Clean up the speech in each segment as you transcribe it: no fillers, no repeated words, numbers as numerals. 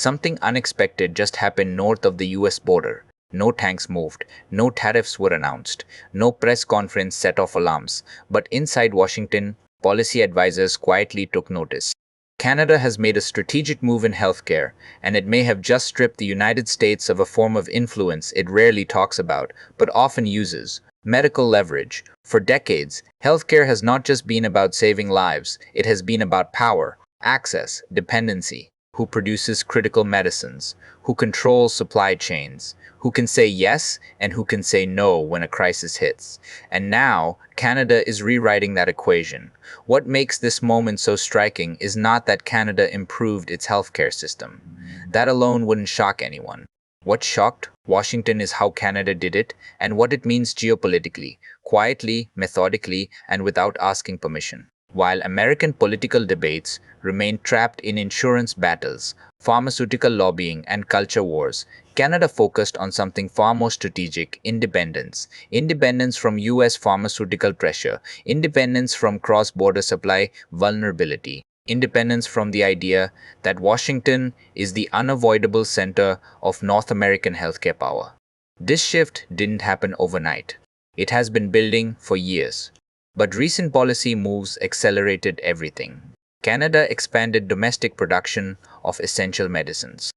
something unexpected just happened north of the US border. No tanks moved, no tariffs were announced, no press conference set off alarms, but inside Washington, policy advisors quietly took notice. Canada has made a strategic move in healthcare, and it may have just stripped the United States of a form of influence it rarely talks about, but often uses medical leverage. For decades, healthcare has not just been about saving lives, it has been about power, access, dependency. Who produces critical medicines? Who controls supply chains? Who can say yes and who can say no when a crisis hits? And now, Canada is rewriting that equation. What makes this moment so striking is not that Canada improved its healthcare system. That alone wouldn't shock anyone. What shocked Washington is how Canada did it and what it means geopolitically, quietly, methodically, and without asking permission. While American political debates remain trapped in insurance battles, pharmaceutical lobbying, and culture wars, Canada focused on something far more strategic: independence. Independence from US pharmaceutical pressure, independence from cross border supply vulnerability, independence from the idea that Washington is the unavoidable center of North American healthcare power. This shift didn't happen overnight, it has been building for years. But recent policy moves accelerated everything. Canada expanded domestic production of essential medicines.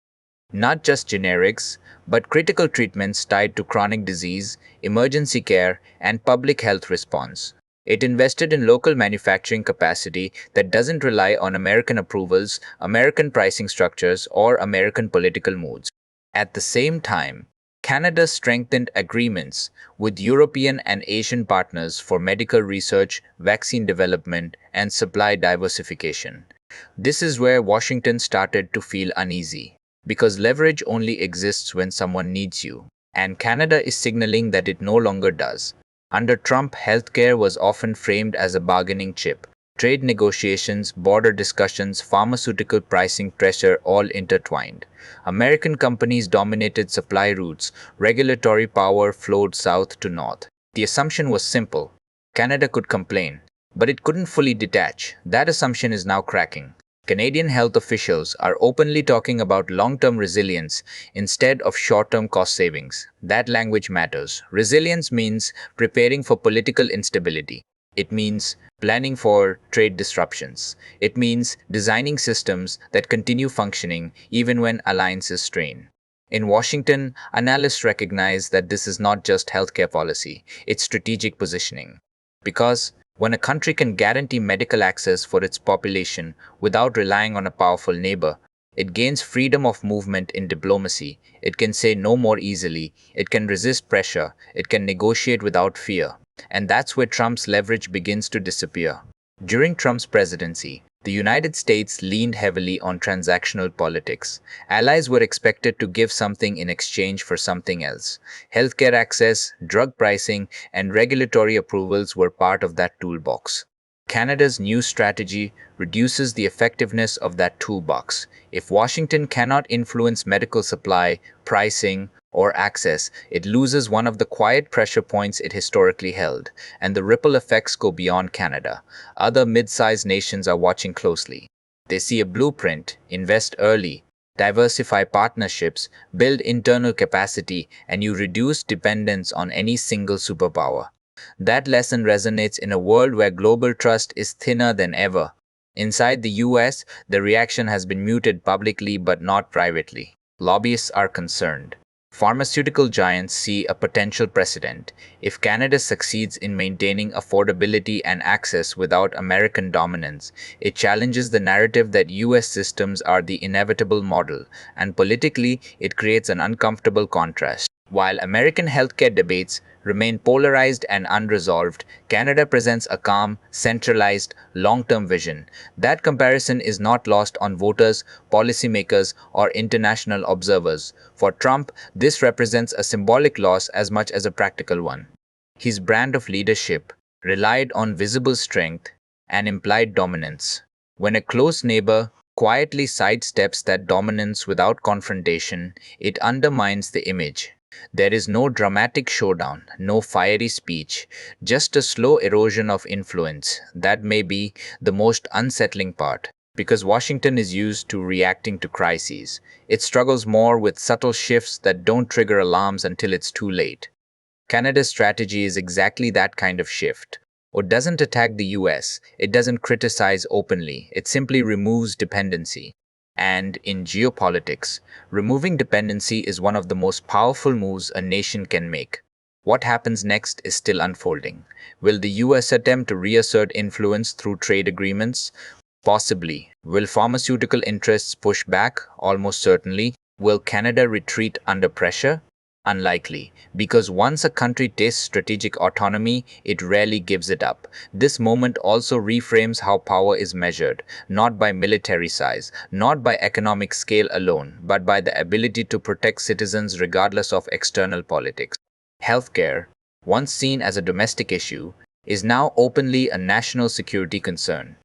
Not just generics, but critical treatments tied to chronic disease, emergency care, and public health response. It invested in local manufacturing capacity that doesn't rely on American approvals, American pricing structures, or American political moods. At the same time, Canada strengthened agreements with European and Asian partners for medical research, vaccine development, and supply diversification. This is where Washington started to feel uneasy, because leverage only exists when someone needs you, and Canada is signaling that it no longer does. Under Trump, healthcare was often framed as a bargaining chip. Trade negotiations, border discussions, pharmaceutical pricing pressure all intertwined. American companies dominated supply routes, regulatory power flowed south to north. The assumption was simple: Canada could complain, but it couldn't fully detach. That assumption is now cracking. Canadian health officials are openly talking about long-term resilience instead of short-term cost savings. That language matters. Resilience means preparing for political instability. It means planning for trade disruptions. It means designing systems that continue functioning even when alliances strain. In Washington, analysts recognize that this is not just healthcare policy, it's strategic positioning. Because when a country can guarantee medical access for its population without relying on a powerful neighbor, it gains freedom of movement in diplomacy. It can say no more easily. It can resist pressure. It can negotiate without fear. And that's where Trump's leverage begins to disappear. During Trump's presidency, the United States leaned heavily on transactional politics. Allies were expected to give something in exchange for something else. Healthcare access, drug pricing, and regulatory approvals were part of that toolbox. Canada's new strategy reduces the effectiveness of that toolbox. If Washington cannot influence medical supply, pricing, or access, it loses one of the quiet pressure points it historically held, and the ripple effects go beyond Canada. Other mid-sized nations are watching closely. They see a blueprint: invest early, diversify partnerships, build internal capacity, and you reduce dependence on any single superpower. That lesson resonates in a world where global trust is thinner than ever. Inside the US, the reaction has been muted publicly but not privately. Lobbyists are concerned. Pharmaceutical giants see a potential precedent. If Canada succeeds in maintaining affordability and access without American dominance, it challenges the narrative that US systems are the inevitable model, and politically, it creates an uncomfortable contrast. While American healthcare debates remain polarized and unresolved, Canada presents a calm, centralized, long-term vision. That comparison is not lost on voters, policymakers, or international observers. For Trump, this represents a symbolic loss as much as a practical one. His brand of leadership relied on visible strength and implied dominance. When a close neighbor quietly sidesteps that dominance without confrontation, it undermines the image. There is no dramatic showdown, no fiery speech, just a slow erosion of influence. That may be the most unsettling part. Because Washington is used to reacting to crises. It struggles more with subtle shifts that don't trigger alarms until it's too late. Canada's strategy is exactly that kind of shift. It doesn't attack the US, it doesn't criticize openly, it simply removes dependency. And in geopolitics, removing dependency is one of the most powerful moves a nation can make. What happens next is still unfolding. Will the US attempt to reassert influence through trade agreements? Possibly. Will pharmaceutical interests push back? Almost certainly. Will Canada retreat under pressure? Unlikely, because once a country tastes strategic autonomy, it rarely gives it up. This moment also reframes how power is measured, not by military size, not by economic scale alone, but by the ability to protect citizens regardless of external politics. Healthcare, once seen as a domestic issue, is now openly a national security concern.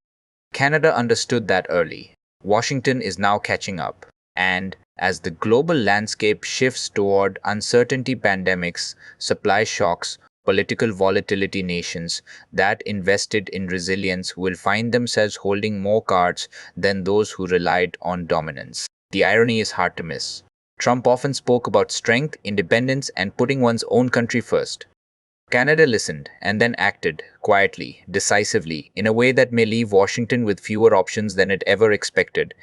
Canada understood that early. Washington is now catching up. And as the global landscape shifts toward uncertainty, pandemics, supply shocks, political volatility, nations that invested in resilience will find themselves holding more cards than those who relied on dominance. The irony is hard to miss. Trump often spoke about strength, independence, and putting one's own country first. Canada listened and then acted quietly, decisively, in a way that may leave Washington with fewer options than it ever expected.